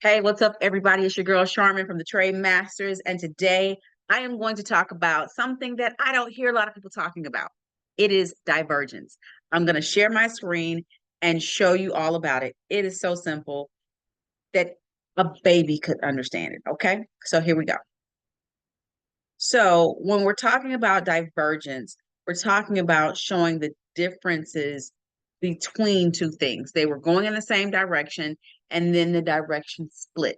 Hey, what's up, everybody? It's your girl Charmin from the Trade Masters, and today I am going to talk about something that I don't hear a lot of people talking about. It is divergence. I'm going to share my screen and show you all about it. It is so simple that a baby could understand it. Okay, so here we go. So when we're talking about divergence, we're talking about showing the differences between two things. They were going in the same direction, and then the direction split.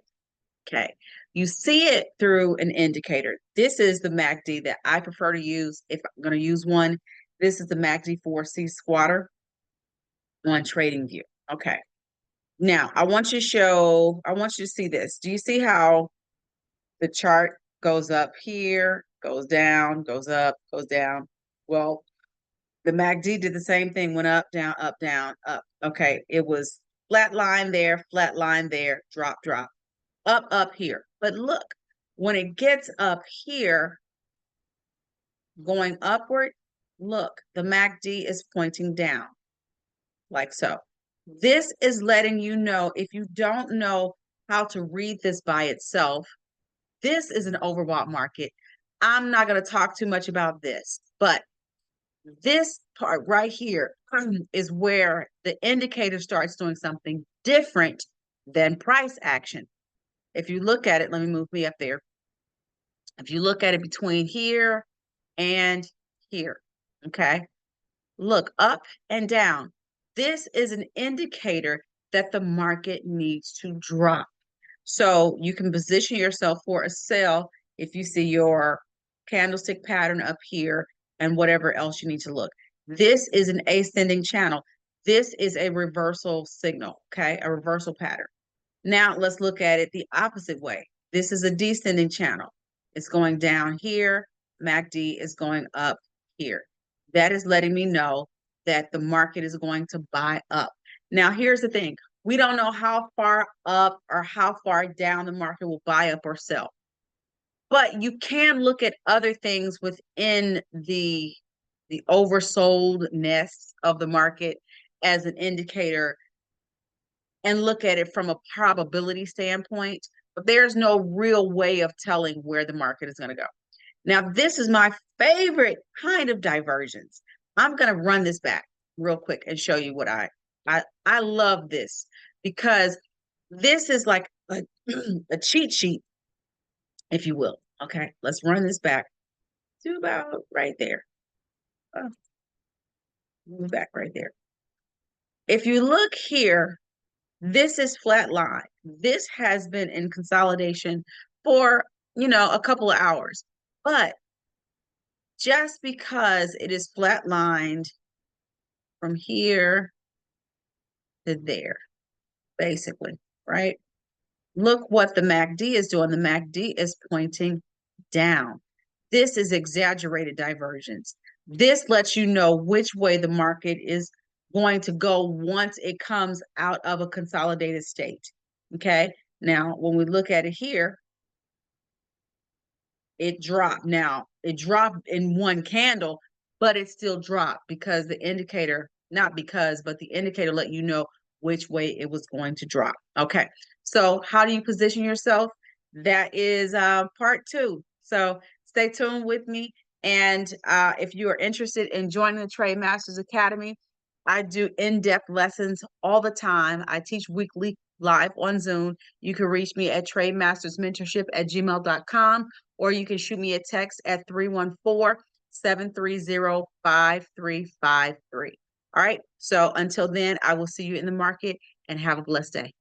Okay. You see it through an indicator. This is the MACD that I prefer to use if I'm going to use one. This is the MACD 4C squatter on TradingView. Okay. Now, I want you to see this. Do you see how the chart goes up here, goes down, goes up, goes down? Well, the MACD did the same thing, went up, down, up. Okay. It was flat line there, drop, drop. Up here. But look, when it gets up here, going upward, look, the MACD is pointing down, like so. This is letting you know, if you don't know how to read this by itself, this is an overbought market. I'm not going to talk too much about this, but this part right here is where the indicator starts doing something different than price action. If you look at it, let me move me up there. If you look at it between here and here, okay, look up and down. This is an indicator that the market needs to drop. So you can position yourself for a sell if you see your candlestick pattern up here and whatever else you need to look. This is an ascending channel. This is a reversal signal, okay, a reversal pattern. Now let's look at it the opposite way. This is a descending channel. It's going down here. MACD is going up here. That is letting me know that the market is going to buy up. Now, here's the thing. We don't know how far up or how far down the market will buy up or sell. But you can look at other things within the oversoldness of the market as an indicator and look at it from a probability standpoint, but there's no real way of telling where the market is going to go. Now, this is my favorite kind of divergence. I'm going to run this back real quick and show you what I love this, because this is like a cheat sheet, if you will. Okay, let's run this back to about right there. Move back right there. If you look here, this is flat line. This has been in consolidation for, a couple of hours. But just because it is flatlined from here to there, basically, right? Look what the MACD is doing. The MACD is pointing down. This is exaggerated divergence. This lets you know which way the market is going to go once it comes out of a consolidated state. Okay. Now, when we look at it here, it dropped. Now, it dropped in one candle, but it still dropped because the indicator, not because, but the indicator let you know which way it was going to drop. Okay. So how do you position yourself? That is part 2. So stay tuned with me. And if you are interested in joining the Trade Masters Academy, I do in-depth lessons all the time. I teach weekly live on Zoom. You can reach me at trademastersmentorship@gmail.com, or you can shoot me a text at 314-730-5353. All right. So until then, I will see you in the market and have a blessed day.